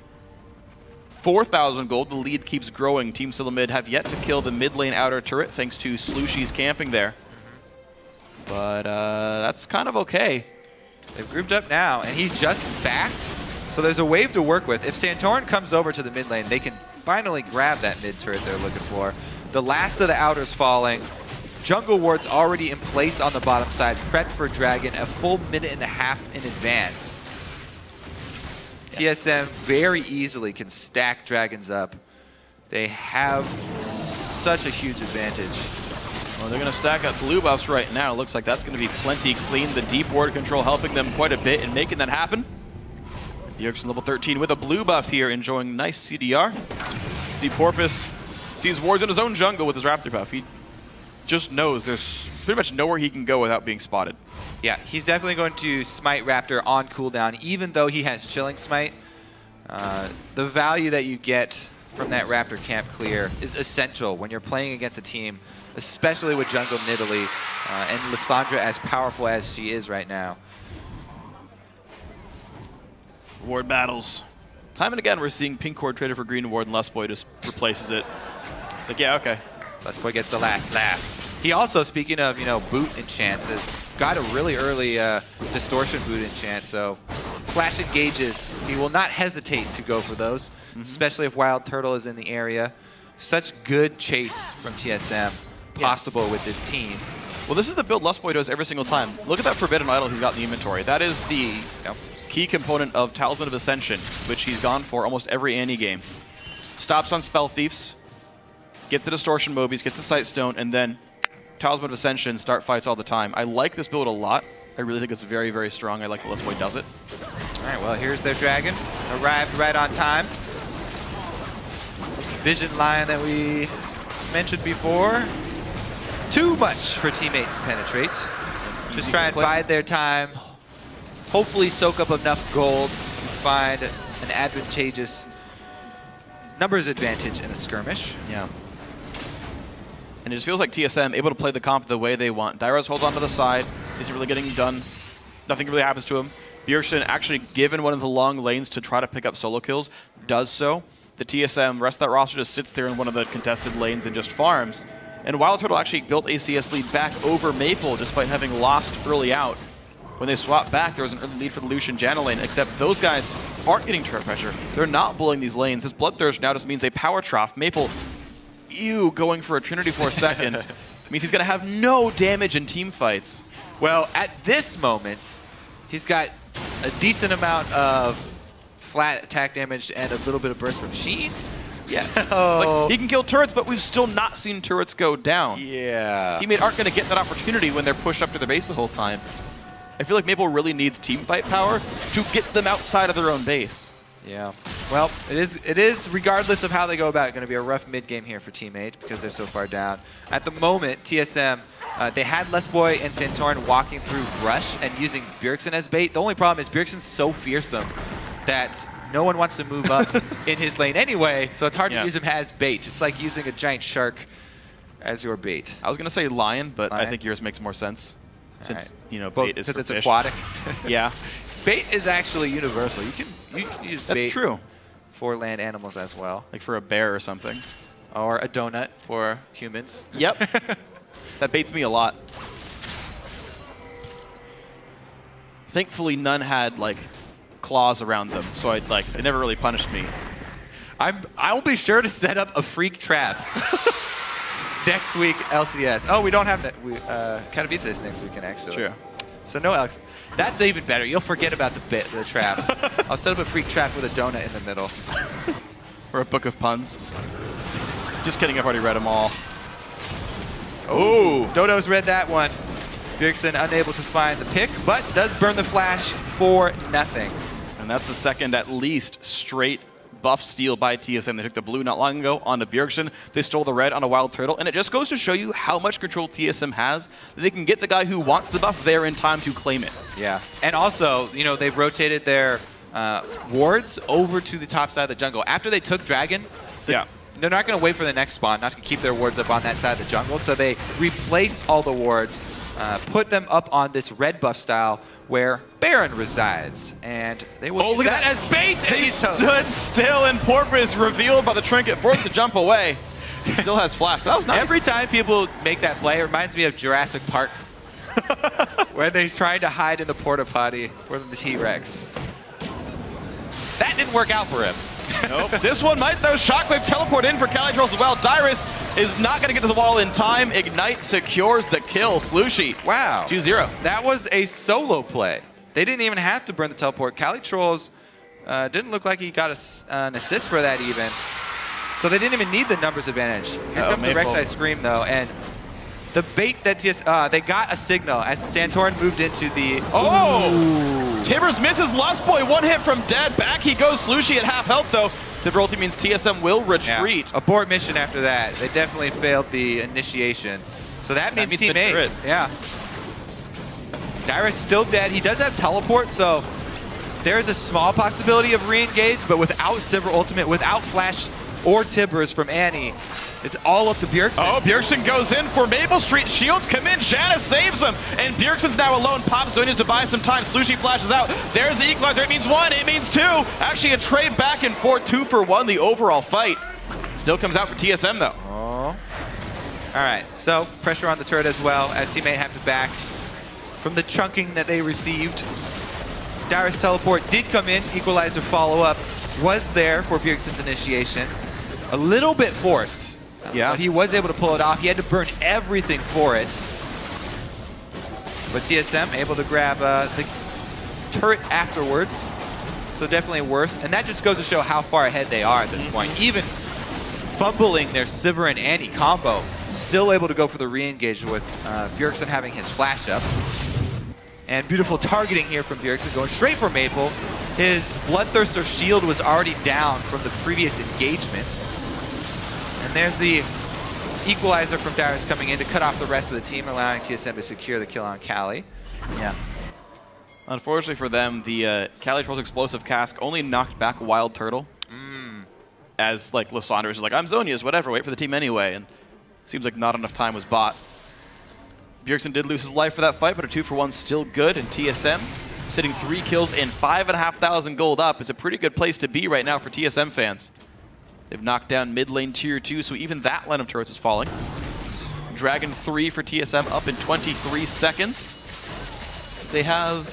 4,000 gold. The lead keeps growing. Team Solomid have yet to kill the mid lane outer turret thanks to Slooshi's camping there. But that's kind of okay. They've grouped up now, and he just backed. So there's a wave to work with. If Santorin comes over to the mid lane, they can finally grab that mid turret they're looking for. The last of the outers falling. Jungle ward's already in place on the bottom side. Prepped for Dragon a full minute and a half in advance. TSM very easily can stack Dragons up. They have such a huge advantage. Well, they're going to stack up blue buffs right now. Looks like that's going to be plenty clean. The deep ward control helping them quite a bit in making that happen. Bjergsen level 13 with a blue buff here, enjoying nice CDR. See Porpoise sees wards in his own jungle with his Raptor buff. He just knows there's pretty much nowhere he can go without being spotted. Yeah, he's definitely going to smite Raptor on cooldown, even though he has Chilling Smite. The value that you get from that Raptor camp clear is essential when you're playing against a team, especially with jungle Nidalee and Lissandra as powerful as she is right now. Ward battles. Time and again, we're seeing pink ward traded for green ward, and Lustboy just replaces it. It's like, yeah, okay. Lustboy gets the last laugh. He also, speaking of, boot enchants, has got a really early distortion boot enchant, so flash engages. He will not hesitate to go for those, especially if Wildturtle is in the area. Such good chase from TSM possible with this team. Well, this is the build Lustboy does every single time. Look at that Forbidden Idol he's got in the inventory. That is the key component of Talisman of Ascension, which he's gone for almost every Annie game. Stops on Spell Thieves, gets the Distortion Mobies, gets the Sight Stone, and then Talisman of Ascension, start fights all the time. I like this build a lot. I really think it's very, very strong. I like the Lustboy does it. All right, well, here's their Dragon. Arrived right on time. Vision line that we mentioned before. Too much for teammate to penetrate. Just try and bide their time. Hopefully soak up enough gold to find an advantageous numbers advantage in a skirmish. Yeah. And it just feels like TSM able to play the comp the way they want. Dyrus holds onto the side. Isn't really getting done. Nothing really happens to him. Bjergsen, actually given one of the long lanes to try to pick up solo kills, does so. The TSM, rest of that roster just sits there in one of the contested lanes and just farms. And Wildturtle actually built a CS lead back over Maple despite having lost early out. When they swapped back, there was an early lead for the Lucian Janna lane, except those guys aren't getting turret pressure. They're not bullying these lanes. This Bloodthirst now just means a power trough. Maple, going for a Trinity for a second. means he's going to have no damage in team fights. Well, at this moment, he's got a decent amount of flat attack damage and a little bit of burst from Sheen. Yeah, so like, he can kill turrets, but we've still not seen turrets go down. Yeah. Teammates aren't going to get that opportunity when they're pushed up to their base the whole time. I feel like Maple really needs team fight power to get them outside of their own base. Yeah. Well, it is regardless of how they go about it, going to be a rough mid game here for Team 8 because they're so far down. At the moment, TSM, they had Lustboy and Santorin walking through Rush and using Bjergsen as bait. The only problem is Bjergsen's so fearsome that no one wants to move up in his lane anyway, so it's hard to use him as bait. It's like using a giant shark as your bait. I was going to say lion, but I think yours makes more sense. Since, you know, bait is for because it's fish. aquatic. Yeah. Bait is actually universal. You can use bait That's true. for land animals as well. Like for a bear or something. Or a donut for humans. Yep. That baits me a lot. Thankfully, none had, like, claws around them, so it never really punished me. I'll be sure to set up a Phreak trap. Next week, LCS. Oh, we don't have Katowice is next weekend, actually. True. So no LCS. That's even better. You'll forget about the trap. I'll set up a Phreak trap with a donut in the middle. Or a book of puns. Just kidding, I've already read them all. Oh! Dodo's read that one. Bjergsen unable to find the pick, but does burn the flash for nothing. And that's the second, at least, straight buff steal by TSM. They took the blue not long ago onto Bjergsen. They stole the red on a Wildturtle, and it just goes to show you how much control TSM has, that they can get the guy who wants the buff there in time to claim it. Yeah, and also, you know, they've rotated their wards over to the top side of the jungle. After they took Dragon, they're not going to wait for the next spawn, not to keep their wards up on that side of the jungle, so they replace all the wards, put them up on this red buff style, where Baron resides, and they will use that as bait. He stood still, and Porpoise revealed by the trinket, forced to jump away. Still has flash. That was nice. Every time people make that play, it reminds me of Jurassic Park, when he's trying to hide in the porta potty for the T-Rex. That didn't work out for him. Nope. This one might, though. Shockwave teleport in for CaliTrolz as well. Dyrus is not going to get to the wall in time. Ignite secures the kill. Slooshi. Wow. 2-0. That was a solo play. They didn't even have to burn the teleport. CaliTrolz didn't look like he got an assist for that even. So they didn't even need the numbers advantage. Here comes the Rek'Sai Scream, though. And the bait that they got a signal as Santorin moved into the... Oh! Tibbers misses Lustboy. One hit from dead. Back he goes. Slooshi at half health, though. Tibber ulti means TSM will retreat. Yeah. Abort mission after that. They definitely failed the initiation. So that means Team 8. Yeah. Dyrus still dead. He does have teleport, so there is a small possibility of re-engage, but without Sivir ultimate, without flash or Tibbers from Annie, it's all up to Bjergsen. Oh, Bjergsen goes in for maplestreet. Shields come in. Janna saves him. And Bjergsen's now alone. Pops, so he needs to buy some time. Slooshi flashes out. There's the equalizer. It means one. It means two. Actually, a trade back and forth. 2 for 1, the overall fight. Still comes out for TSM, though. Oh. All right. So, pressure on the turret as well, as teammate have to back from the chunking that they received. Dyrus teleport did come in. Equalizer follow-up was there for Bjergsen's initiation. A little bit forced. Yeah. But he was able to pull it off. He had to burn everything for it. But TSM able to grab the turret afterwards. So definitely worth. And that just goes to show how far ahead they are at this point. Even fumbling their Sivir and Annie combo, still able to go for the re-engage with Bjergsen having his flash up. And beautiful targeting here from Bjergsen, going straight for Maple. His Bloodthirster shield was already down from the previous engagement. And there's the equalizer from Dyrus coming in to cut off the rest of the team, allowing TSM to secure the kill on Cali. Yeah. Unfortunately for them, the CaliTrolz explosive cask only knocked back Wildturtle. As, like, Lissandra is like, I'm Zonia's, whatever, wait for the team anyway. And Seems like not enough time was bought. Bjergsen did lose his life for that fight, but a 2-for-1 still good, and TSM sitting 3 kills and 5,500 gold up is a pretty good place to be right now for TSM fans. They've knocked down mid lane tier 2, so even that line of turrets is falling. Dragon 3 for TSM up in 23 seconds. They have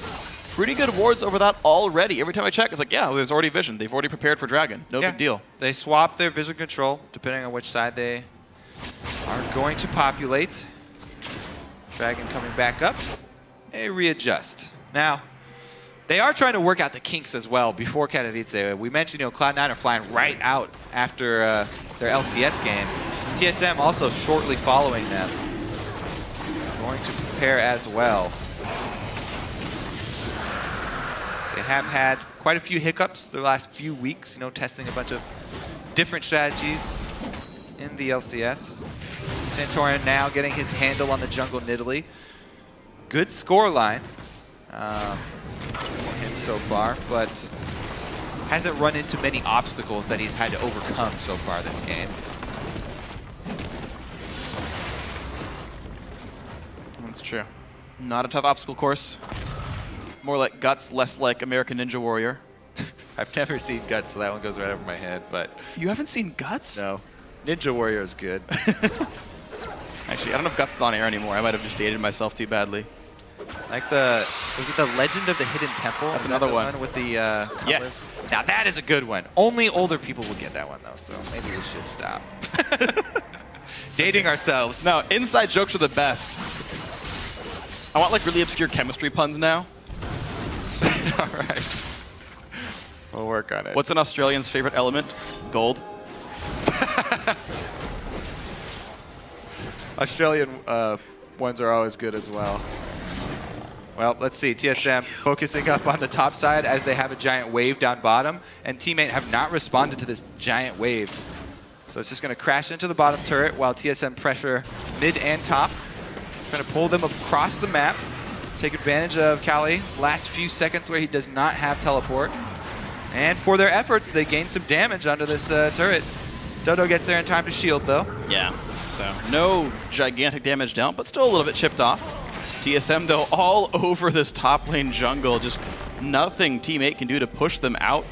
pretty good wards over that already. Every time I check, it's like, yeah, there's already vision. They've already prepared for Dragon. No big deal. They swap their vision control, depending on which side they are going to populate. Dragon coming back up. They readjust. Now, they are trying to work out the kinks as well before CaliTrolz. We mentioned, Cloud9 are flying right out after their LCS game. TSM also shortly following them. Going to prepare as well. They have had quite a few hiccups the last few weeks, testing a bunch of different strategies in the LCS. Santorin now getting his handle on the jungle Nidalee. Good scoreline for him so far, but hasn't run into many obstacles that he's had to overcome so far this game. That's true. Not a tough obstacle course. More like Guts, less like American Ninja Warrior. I've never seen Guts, so that one goes right over my head, but... You haven't seen Guts? No. Ninja Warrior is good. Actually, I don't know if Guts is on air anymore. I might have just dated myself too badly. Like was it the Legend of the Hidden Temple? That's another one. With the colors? Now that is a good one. Only older people will get that one though, so maybe we should stop. Dating ourselves. No, inside jokes are the best. I want like really obscure chemistry puns now. All right. We'll work on it. What's an Australian's favorite element? Gold. Australian ones are always good as well. Well, let's see. TSM focusing up on the top side as they have a giant wave down bottom, and teammate have not responded to this giant wave. So it's just going to crash into the bottom turret while TSM pressure mid and top. Trying to pull them across the map. Take advantage of Cali last few seconds where he does not have teleport. And for their efforts, they gain some damage onto this turret. Dodo gets there in time to shield, though. Yeah, so no gigantic damage down, but still a little bit chipped off. TSM, though, all over this top lane jungle. Just nothing Team 8 can do to push them out.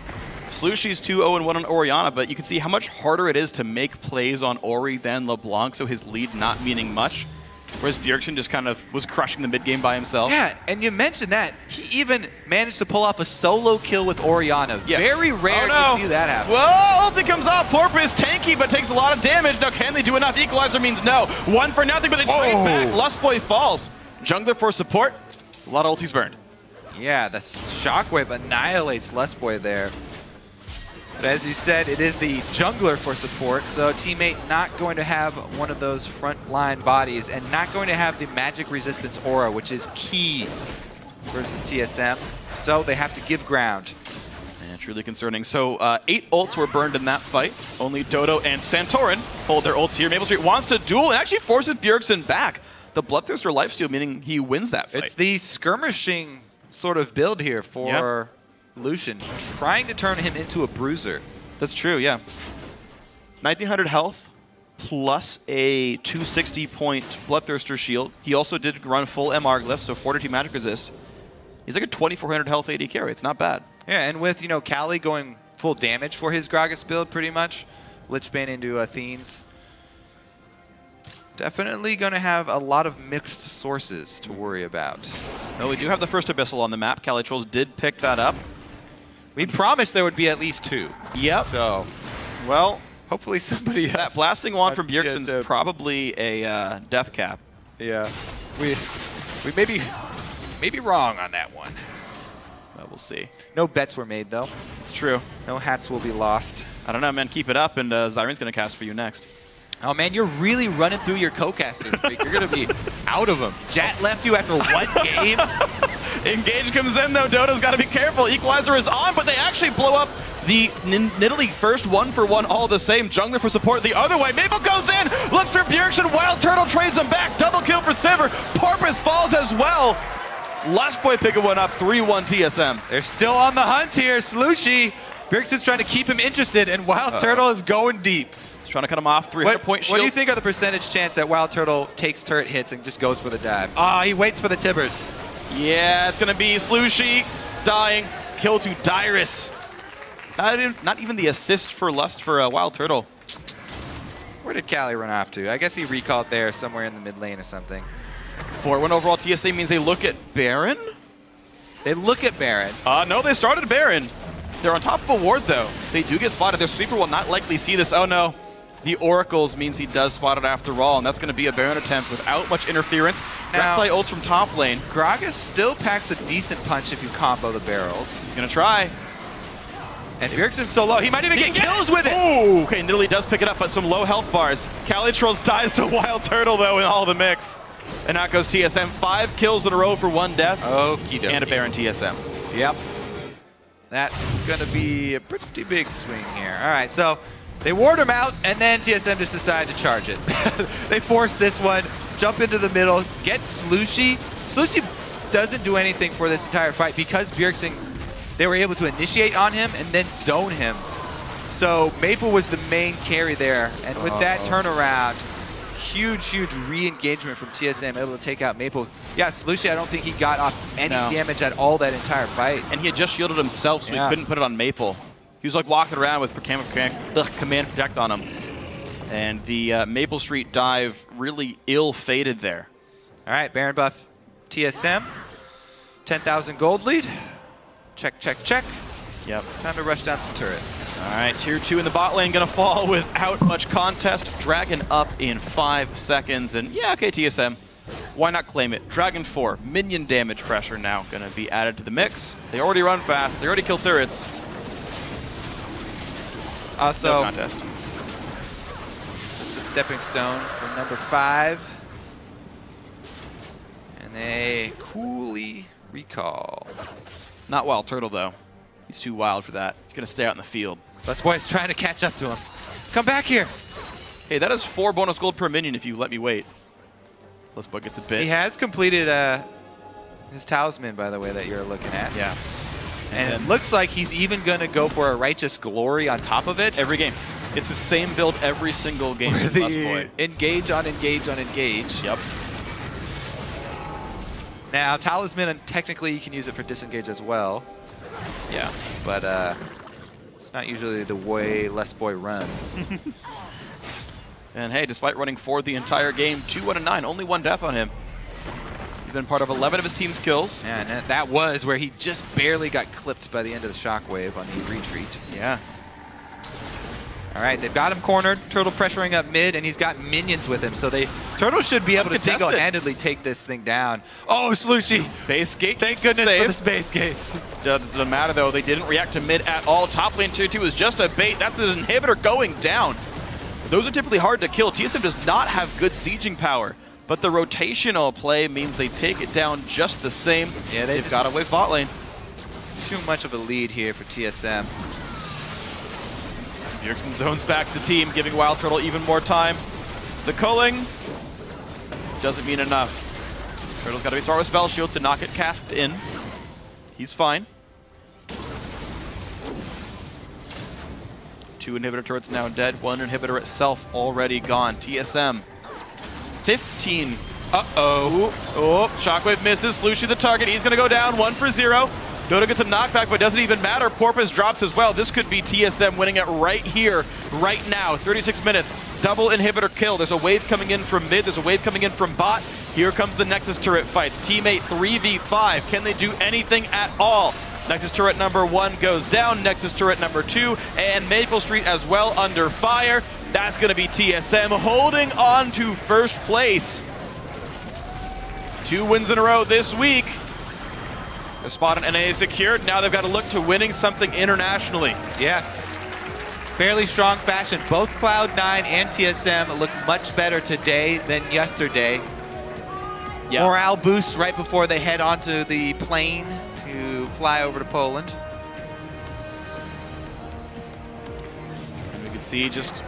Slooshi's 2-0-1 on Orianna, but you can see how much harder it is to make plays on Ori than LeBlanc, so his lead not meaning much. Whereas Bjergsen just kind of was crushing the mid game by himself. Yeah, and you mentioned that. He even managed to pull off a solo kill with Orianna. Yeah. Very rare to see that happen. Well, ulti comes off. Porpoise is tanky, but takes a lot of damage. Now, can they do enough? Equalizer means no. 1 for nothing, but they trade back. Lustboy falls. Jungler for support. A lot of ultis burned. Yeah, the shockwave annihilates Lustboy there. But as you said, it is the jungler for support, so teammate not going to have one of those front line bodies and not going to have the magic resistance aura, which is key versus TSM. So they have to give ground. Yeah, truly concerning. So 8 ults were burned in that fight. Only Dodo and Santorin hold their ults here. maplestreet wants to duel and actually forces Bjergsen back. The Bloodthirster lifesteal, meaning he wins that fight. It's the skirmishing sort of build here for Lucian, trying to turn him into a bruiser. That's true, yeah. 1900 health plus a 260 point Bloodthirster shield. He also did run full MR glyph, so Fortitude magic resist. He's like a 2400 health AD carry. It's not bad. Yeah, and with, Cali going full damage for his Gragas build pretty much, Lichbane into Athenes. Definitely going to have a lot of mixed sources to worry about. Well, we do have the first Abyssal on the map. CaliTrolz did pick that up. We promised there would be at least 2. Yep. So, well, hopefully somebody has. That blasting wand from Bjergsen's probably a death cap. Yeah. We may be wrong on that one. Well, we'll see. No bets were made, though. It's true. No hats will be lost. I don't know, man. Keep it up, and Zyron's going to cast for you next. Oh, man, you're really running through your co-casters, Phreak. You're going to be out of them. Jatt left you after 1 game. Engage comes in, though. Dodo's got to be careful. Equalizer is on, but they actually blow up the Nidalee first 1-for-1 all the same. Jungler for support the other way. Maple goes in, looks for Bjergsen. Wildturtle trades him back. Double kill for Sivir. Porpoise falls as well. Lustboy picking one up, 3-1 TSM. They're still on the hunt here. Slooshi. Bjergsen's trying to keep him interested, and Wildturtle is going deep. trying to cut him off. 300-point shield. What do you think are the percentage chance that Wildturtle takes turret hits and just goes for the dive? Oh, he waits for the tibbers. Yeah, it's going to be Slooshi dying. Kill to Dyrus. Not even the assist for Wildturtle. Where did Cali run off to? I guess he recalled there somewhere in the mid lane or something. 4-1 overall TSA means they look at Baron? They look at Baron. No, they started Baron. They're on top of a ward, though. They do get spotted. Their sweeper will not likely see this. Oh, no. The Oracles means he does spot it after all, and that's going to be a Baron attempt without much interference. Rek'Sai ults from top lane. Gragas still packs a decent punch if you combo the barrels. He's going to try. And Bjergsen's so low, he might even get kills with it! Ooh, okay, Nidalee does pick it up, but some low health bars. CaliTrolz dies to Wildturtle, though, in all the mix. And out goes TSM. 5 kills in a row for 1 death. Okie dokie. And a Baron TSM. Yep. That's going to be a pretty big swing here. All right, so they ward him out, and then TSM just decided to charge it. They force this one, jump into the middle, get Slooshi. Slooshi doesn't do anything for this entire fight because Bjergsen, they were able to initiate on him and then zone him. So Maple was the main carry there, and with that turnaround, huge re-engagement from TSM, able to take out Maple. Yeah, Slooshi, I don't think he got off any damage at all that entire fight. And he had just shielded himself, so he couldn't put it on Maple. He was like walking around with command protect on him. And the maplestreet dive really ill-fated there. All right, Baron buff TSM. 10,000 gold lead. Check, check, check. Yep. Time to rush down some turrets. All right, tier 2 in the bot lane gonna fall without much contest. Dragon up in 5 seconds, and yeah, okay, TSM. Why not claim it? Dragon 4, minion damage pressure now gonna be added to the mix. They already run fast, they already kill turrets. Also, no contest. Just the stepping stone for number 5. And they coolly recall. Not Wildturtle, though. He's too wild for that. He's going to stay out in the field. Lustboy's trying to catch up to him. Come back here. Hey, that is 4 bonus gold per minion if you let me wait. Lustboy gets a bit. He has completed his talisman, by the way, that you're looking at. Yeah. And it looks like he's even going to go for a righteous glory on top of it. Every game. It's the same build every single game with Lustboy. Engage on engage on engage. Yep. Now, talisman, technically you can use it for disengage as well. Yeah. But it's not usually the way Lustboy runs. And hey, despite running 4 the entire game, 2-1-9, only 1 death on him. He's been part of 11 of his team's kills. Yeah, and that was where he just barely got clipped by the end of the shockwave on the retreat. Yeah. All right, they've got him cornered. Turtle pressuring up mid, and he's got minions with him. So Turtle should be able to single-handedly take this thing down. Oh, Slooshi! Base gate. Thank goodness for the space gates. Doesn't matter, though. They didn't react to mid at all. Top lane tier 2 is just a bait. That's an inhibitor going down. Those are typically hard to kill. TSM does not have good sieging power, but the rotational play means they take it down just the same. Yeah, they've got away bot lane. Too much of a lead here for TSM. Bjergsen zones back the team, giving Wildturtle even more time. The culling doesn't mean enough. Turtle's got to be smart with Spell Shield to knock it cast in. He's fine. 2 inhibitor turrets now dead. 1 inhibitor itself already gone. TSM 15. Uh-oh. Oh, Shockwave misses. Slooshi the target. He's going to go down 1 for 0. Dodo gets a knockback, but doesn't even matter. Porpoise drops as well. This could be TSM winning it right here, right now. 36 minutes. Double inhibitor kill. There's a wave coming in from mid. There's a wave coming in from bot. Here comes the Nexus turret fights. Teammate 3v5. Can they do anything at all? Nexus turret number 1 goes down. Nexus turret number 2 and maplestreet as well under fire. That's going to be TSM holding on to first place. 2 wins in a row this week. Their spot on NA is secured. Now they've got to look to winning something internationally. Yes. Fairly strong fashion. Both Cloud9 and TSM look much better today than yesterday. Yeah. Morale boosts right before they head onto the plane to fly over to Poland. And we can see just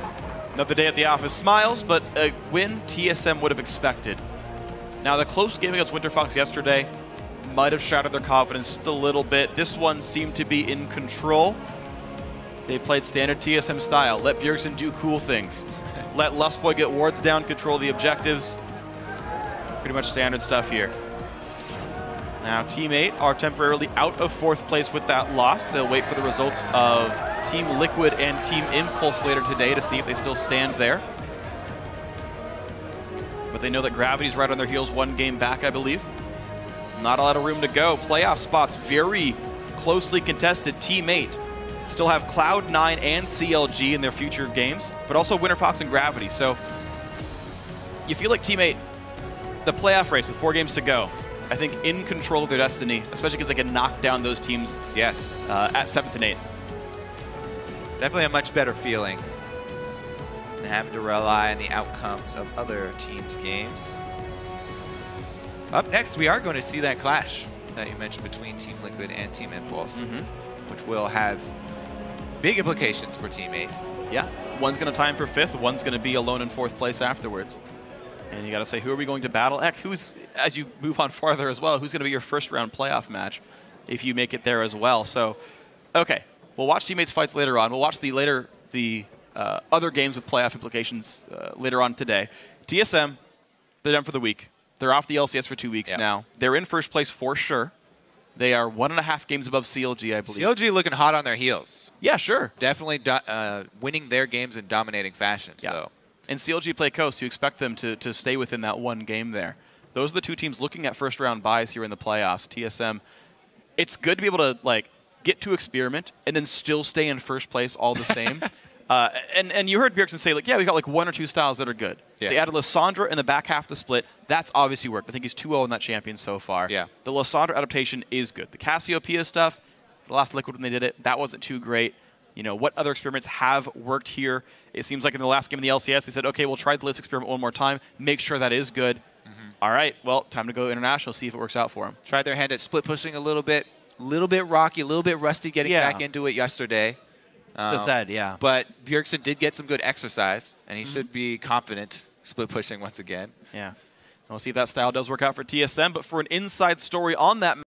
another day at the office smiles, but a win TSM would have expected. Now the close game against Winterfox yesterday might have shattered their confidence just a little bit. This one seemed to be in control. They played standard TSM style. Let Bjergsen do cool things. Let Lustboy get wards down, control the objectives. Pretty much standard stuff here. Now Team 8 are temporarily out of 4th place with that loss. They'll wait for the results of Team Liquid and Team Impulse later today to see if they still stand there. But they know that Gravity's right on their heels, 1 game back, I believe. Not a lot of room to go. Playoff spots very closely contested. Team 8 still have Cloud9 and CLG in their future games, but also Winterfox and Gravity. So you feel like Team 8, the playoff race with 4 games to go, I think in control of their destiny, especially because they can knock down those teams at 7th and 8th. Definitely a much better feeling than having to rely on the outcomes of other teams' games. Up next, we are going to see that clash that you mentioned between Team Liquid and Team Impulse, which will have big implications for Team 8. Yeah, one's going to tie him for 5th, one's going to be alone in 4th place afterwards. And you got to say, who are we going to battle? Ek, who's, as you move on farther as well, who's going to be your 1st round playoff match if you make it there as well? So, okay, we'll watch Team 8's fights later on. We'll watch the other games with playoff implications later on today. TSM, they're done for the week. They're off the LCS for 2 weeks now. They're in 1st place for sure. They are 1.5 games above CLG, I believe. CLG looking hot on their heels. Yeah, sure. Definitely winning their games in dominating fashion. Yeah. So. And CLG play Coast, you expect them to stay within that 1 game there. Those are the 2 teams looking at 1st round buys here in the playoffs. TSM, it's good to be able to like get to experiment and then still stay in 1st place all the same. And you heard Bjergsen say, like, yeah, we got like 1 or 2 styles that are good. Yeah. They added Lissandra in the back half of the split. That's obviously worked. I think he's 2-0 in that champion so far. Yeah. The Lissandra adaptation is good. The Cassiopeia stuff, the last Liquid when they did it, that wasn't too great. You know, what other experiments have worked here? It seems like in the last game of the LCS, they said, okay, we'll try the Liss experiment 1 more time, make sure that is good. All right, well, time to go international, see if it works out for them. Tried their hand at split pushing a little bit rocky, a little bit rusty getting back into it yesterday. Yeah. But Bjergsen did get some good exercise, and he should be confident split pushing once again. Yeah. We'll see if that style does work out for TSM, but for an inside story on that